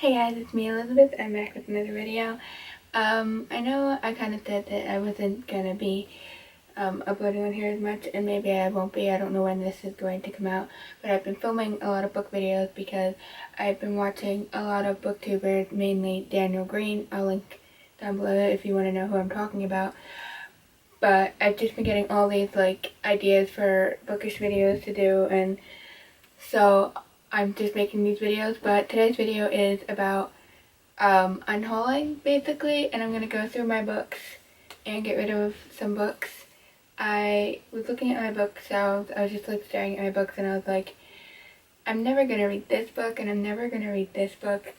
Hey guys, it's me Elizabeth. I'm back with another video. I know I kind of said that I wasn't gonna be uploading on here as much, and maybe I won't be. I don't know when this is going to come out, but I've been filming a lot of book videos because I've been watching a lot of booktubers, mainly Daniel Green. I'll link down below if you want to know who I'm talking about. But I've just been getting all these like ideas for bookish videos to do, and so I'm just making these videos. But today's video is about unhauling basically, and I'm gonna go through my books and get rid of some books. I was looking at my bookshelves. I was just like staring at my books, and I was like, I'm never gonna read this book, and I'm never gonna read this book,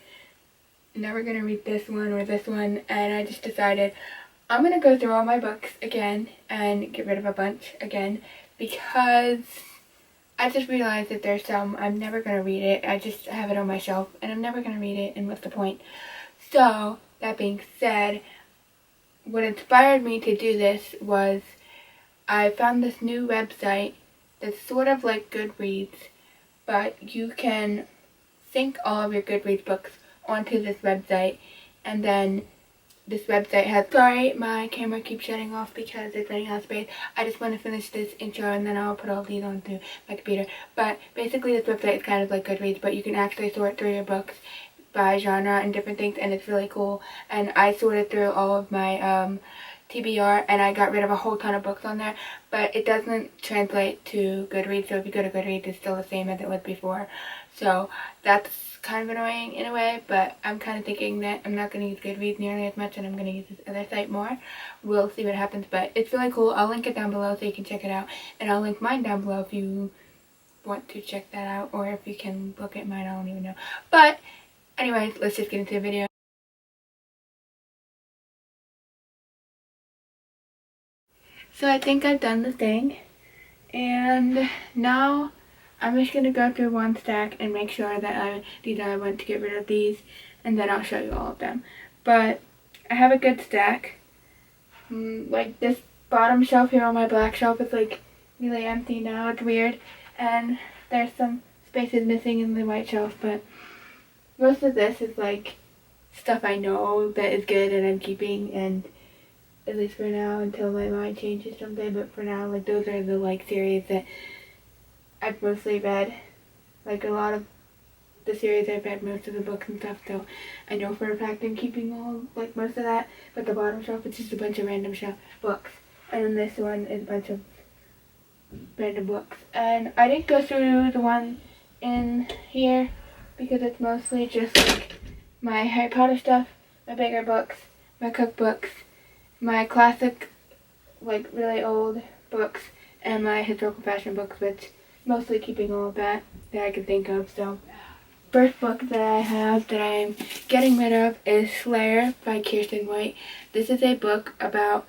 never gonna read this one or this one. And I just decided I'm gonna go through all my books again and get rid of a bunch again, because I just realized that there's some I'm never gonna read it. I just have it on my shelf and I'm never gonna read it, and what's the point? So that being said, what inspired me to do this was I found this new website that's sort of like Goodreads, but you can sync all of your Goodreads books onto this website, and then this website has, sorry, my camera keeps shutting off because it's running out of space. I just want to finish this intro and then I'll put all these onto my computer. But basically this website is kind of like Goodreads, but you can actually sort through your books by genre and different things, and it's really cool. And I sorted through all of my TBR, and I got rid of a whole ton of books on there, but it doesn't translate to Goodreads, so if you go to Goodreads it's still the same as it was before. So that's kind of annoying in a way, but I'm kind of thinking that I'm not going to use Goodreads nearly as much, and I'm going to use this other site more. We'll see what happens, but it's really cool. I'll link it down below so you can check it out, and I'll link mine down below if you want to check that out, or if you can look at mine, I don't even know. But anyways, let's just get into the video. So I think I've done the thing, and now I'm just going to go through one stack and make sure that I want to get rid of these, and then I'll show you all of them. But I have a good stack. Like this bottom shelf here on my black shelf is like really empty now. It's weird, and there's some spaces missing in the white shelf, but most of this is like stuff I know that is good and I'm keeping, and at least for now, until my mind changes someday. But for now, like, those are the like series that I've mostly read. Like, a lot of the series I've read most of the books and stuff, so I know for a fact I'm keeping all, like, most of that. But the bottom shelf is just a bunch of random books, and then this one is a bunch of random books. And I didn't go through the one in here because it's mostly just like my Harry Potter stuff, my bigger books, my cookbooks, my classic, like really old books, and my historical fashion books, which mostly keeping all of that I can think of. So first book that I have that I'm getting rid of is Slayer by Kirsten White. This is a book about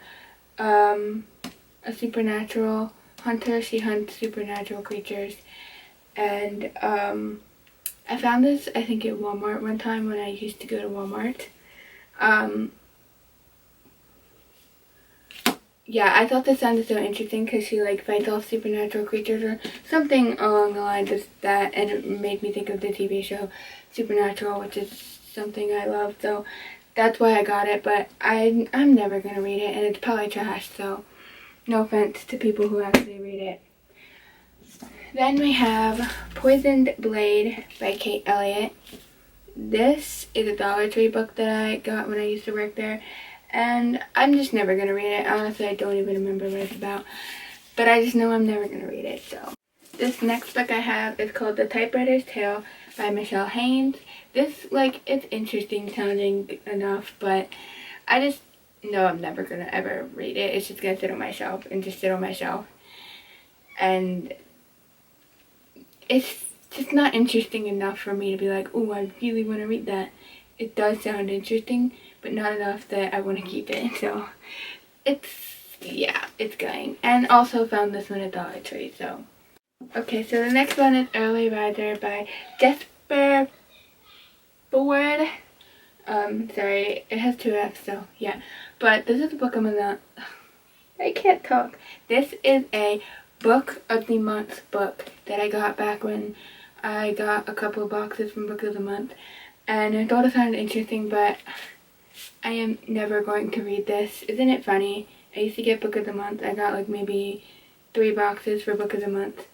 a supernatural hunter. She hunts supernatural creatures, and I found this, I think, at Walmart one time when I used to go to Walmart. Yeah, I thought this sounded so interesting because she like fights off supernatural creatures or something along the lines of that, and it made me think of the TV show Supernatural, which is something I love, so that's why I got it. But I'm never gonna read it, and it's probably trash, so no offense to people who actually read it. Then we have Poisoned Blade by Kate Elliott. This is a Dollar Tree book that I got when I used to work there, and I'm just never going to read it. Honestly, I don't even remember what it's about, but I just know I'm never going to read it. So this next book I have is called The Typewriter's Tale by Michelle Haynes. This, like, it's interesting sounding enough, but I just know I'm never going to ever read it. It's just going to sit on my shelf and just sit on my shelf. And it's just not interesting enough for me to be like, oh, I really want to read that. It does sound interesting, but not enough that I want to keep it. So it's, yeah, it's going. And also found this one at Dollar Tree, so. Okay, so the next one is Early Riser by Jesper Ford. Sorry, it has 2 F's, so yeah. But this is the book I'm gonna, I can't talk. This is a Book of the Month book that I got back when I got a couple of boxes from Book of the Month. and I thought it sounded interesting, but I am never going to read this. Isn't it funny? I used to get Book of the Month. I got like maybe 3 boxes for Book of the Month,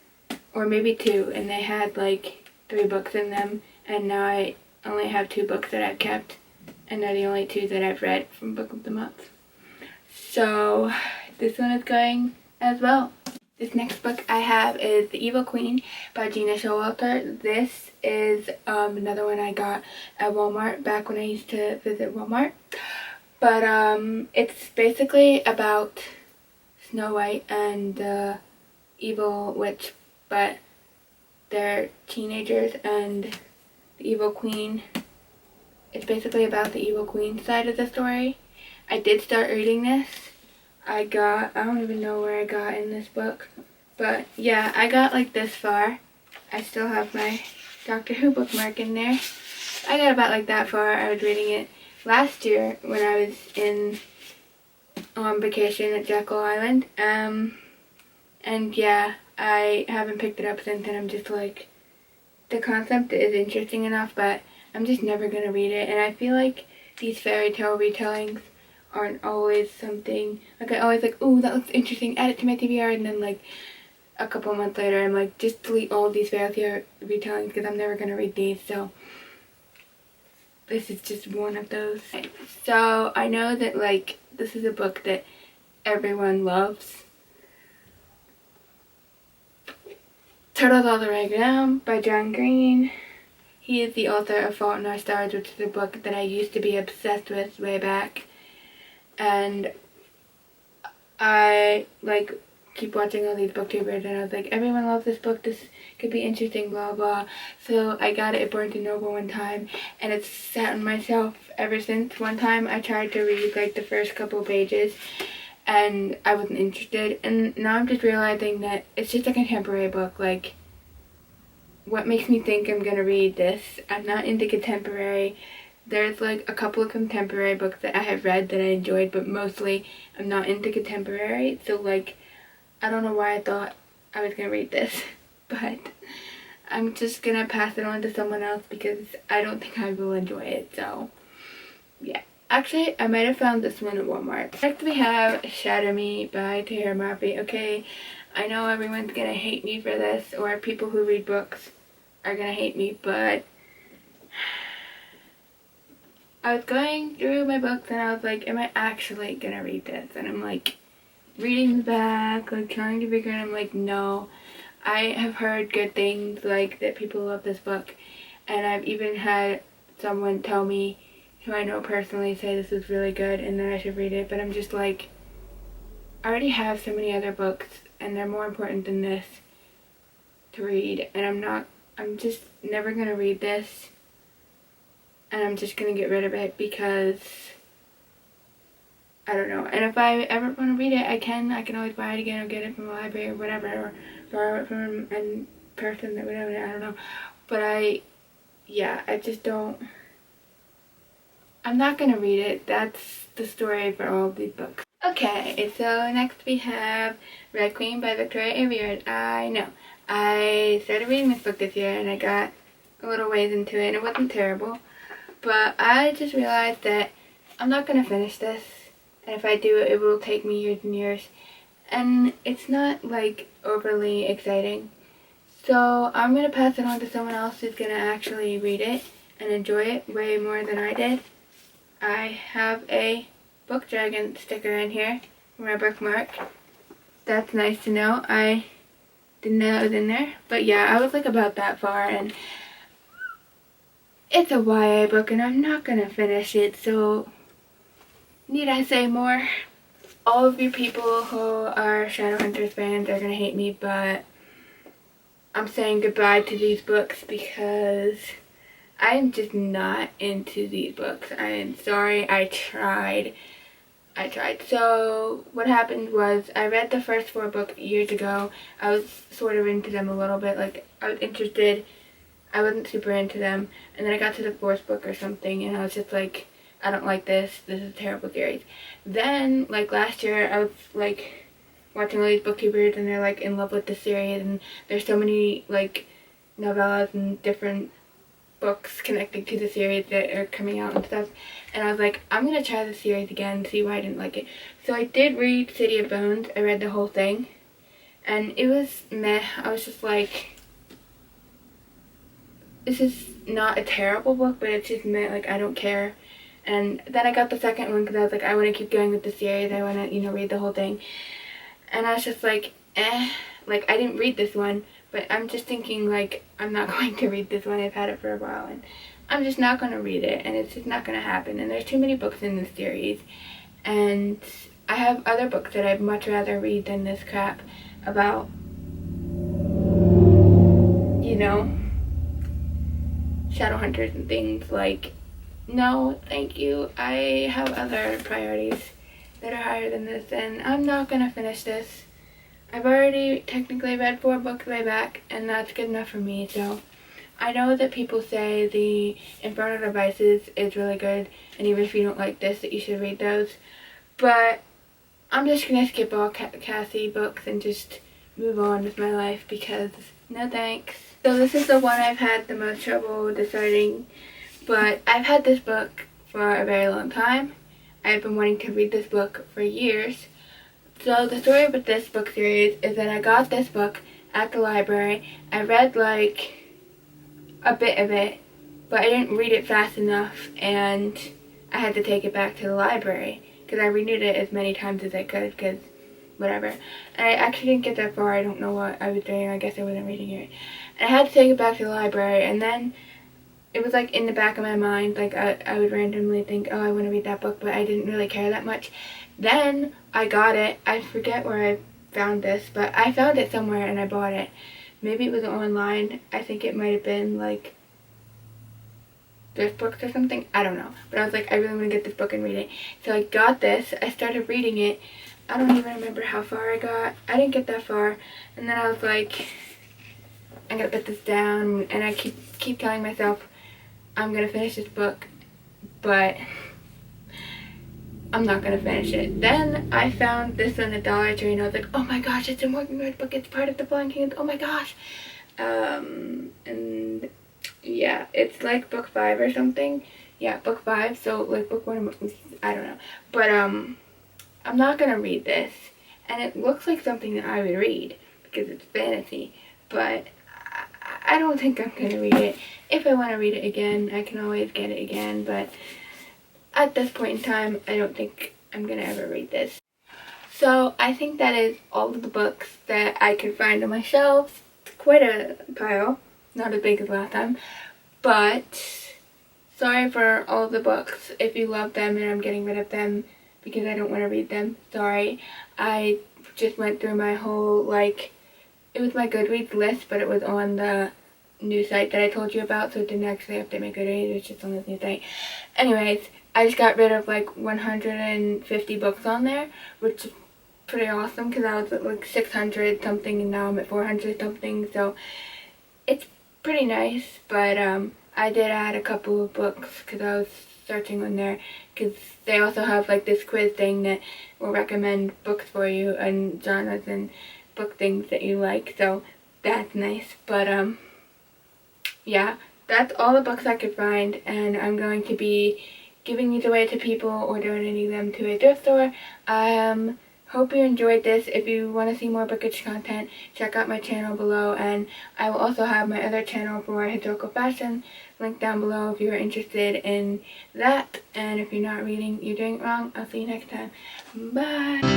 or maybe 2, and they had like 3 books in them, and now I only have 2 books that I've kept, and they're the only 2 that I've read from Book of the Month. So this one is going as well. This next book I have is The Evil Queen by Gina Showalter. This is another one I got at Walmart back when I used to visit Walmart. But it's basically about Snow White and the evil witch, but they're teenagers, and the evil queen. It's basically about the evil queen side of the story. I did start reading this. I don't even know where I got in this book, but yeah, I got like this far. I still have my Doctor Who bookmark in there. I got about like that far. I was reading it last year when I was on vacation at Jekyll Island, and yeah, I haven't picked it up since, and I'm just like, the concept is interesting enough, but I'm just never gonna read it. And I feel like these fairy tale retellings aren't always something, like I always like, ooh, that looks interesting, add it to my TBR, and then like a couple months later I'm like, just delete all of these fairy tale retellings because I'm never gonna read these. So this is just one of those. So I know that like this is a book that everyone loves. Turtles All the Way Down by John Green. He is the author of Fault in Our Stars, which is a book that I used to be obsessed with way back. And I like keep watching all these booktubers, and I was like, everyone loves this book, this could be interesting, blah blah. So I got it at Barnes & Noble one time, and it's sat on my shelf ever since. One time I tried to read like the first couple pages and I wasn't interested, and now I'm just realizing that it's just a contemporary book. Like, what makes me think I'm gonna read this? I'm not into contemporary. There's like a couple of contemporary books that I have read that I enjoyed, but mostly I'm not into contemporary. So like, I don't know why I thought I was gonna read this, but I'm just gonna pass it on to someone else because I don't think I will enjoy it. So yeah, actually I might have found this one at Walmart. Next we have Shatter Me by Tahira Murphy. Okay, I know everyone's gonna hate me for this, or people who read books are gonna hate me, but I was going through my books and I was like, am I actually gonna read this? And I'm like reading the back, like trying to figure it out. I'm like, no. I have heard good things, like that people love this book, and I've even had someone tell me, who I know personally, say this is really good and that I should read it. But I'm just like, I already have so many other books and they're more important than this to read, and I'm just never gonna read this, and I'm just gonna get rid of it because I don't know. And if I ever want to read it, I can always buy it again or get it from a library or whatever, or borrow it from a person that would own it. I don't know. But I just don't. I'm not gonna read it. That's the story for all of these books. Okay, so next we have Red Queen by Victoria Aveyard. I know. I started reading this book this year and I got a little ways into it and it wasn't terrible. But I just realized that I'm not gonna finish this. And if I do, it will take me years and years. And it's not like overly exciting. So I'm going to pass it on to someone else who's going to actually read it and enjoy it way more than I did. I have a Book Dragon sticker in here for my bookmark. That's nice to know. I didn't know it was in there. But yeah, I was like about that far, and it's a YA book and I'm not going to finish it, so need I say more? All of you people who are Shadowhunters fans are going to hate me, but I'm saying goodbye to these books because I'm just not into these books. I am sorry. I tried. So what happened was I read the first 4 books years ago. I was sort of into them a little bit. Like, I was interested. I wasn't super into them. And then I got to the 4th book or something and I was just like, I don't like this. This is a terrible series. Then, like last year, I was like watching all these booktubers and they're like in love with the series, and there's so many like novellas and different books connected to the series that are coming out and stuff, and I was like, I'm gonna try the series again, see why I didn't like it. So I did read City of Bones. I read the whole thing, and it was meh. I was just like, this is not a terrible book, but it's just meh, like, I don't care. And then I got the second one because I was like, I want to keep going with the series, I want to, you know, read the whole thing. And I was just like, like, I didn't read this one, but I'm just thinking, like, I'm not going to read this one. I've had it for a while, and I'm just not going to read it, and it's just not going to happen. And there's too many books in this series, and I have other books that I'd much rather read than this crap about, you know, shadow hunters and things. Like, no, thank you. I have other priorities that are higher than this, and I'm not going to finish this. I've already technically read 4 books way back, and that's good enough for me. So I know that people say the Infernal Devices is really good, and even if you don't like this, that you should read those. But I'm just going to skip all Cassie books and just move on with my life because no thanks. So this is the one I've had the most trouble deciding, but I've had this book for a very long time. I've been wanting to read this book for years. So the story with this book series is that I got this book at the library. I read like a bit of it, but I didn't read it fast enough, and I had to take it back to the library because I renewed it as many times as I could because whatever. And I actually didn't get that far. I don't know what I was doing. I guess I wasn't reading it. And I had to take it back to the library, and then it was like in the back of my mind, like I would randomly think, oh, I want to read that book, but I didn't really care that much. Then I got it. I forget where I found this, but I found it somewhere and I bought it. Maybe it was online. I think it might have been like thrift books or something. I don't know. But I was like, I really want to get this book and read it. So I got this. I started reading it. I don't even remember how far I got. I didn't get that far. And then I was like, I'm going to put this down. And I keep telling myself, I'm going to finish this book. But I'm not going to finish it. Then I found this on the Dollar Tree, and I was like, oh my gosh, it's a Mockingbird book. It's part of the Blind Kingdom. Oh my gosh. And yeah, it's like book 5 or something. Yeah, book 5. So like book 1, I don't know. But I'm not going to read this. And it looks like something that I would read because it's fantasy. But I don't think I'm going to read it. If I want to read it again, I can always get it again. But at this point in time, I don't think I'm going to ever read this. So I think that is all of the books that I could find on my shelves. Quite a pile. Not as big as last time. But sorry for all of the books. If you love them and I'm getting rid of them because I don't want to read them, sorry. I just went through my whole, like, it was my Goodreads list, but it was on the new site that I told you about, so it didn't actually update my Goodreads, it's just on this new site. Anyways, I just got rid of like 150 books on there, which is pretty awesome because I was at like 600 something and now I'm at 400 something, so it's pretty nice. But I did add a couple of books because I was searching on there because they also have like this quiz thing that will recommend books for you and genres and book things that you like, so that's nice. But yeah, that's all the books I could find, and I'm going to be giving these away to people or donating them to a thrift store. Hope you enjoyed this. If you want to see more bookish content, check out my channel below, and I will also have my other channel for historical fashion linked down below if you are interested in that. And if you're not reading, you're doing it wrong. I'll see you next time. Bye!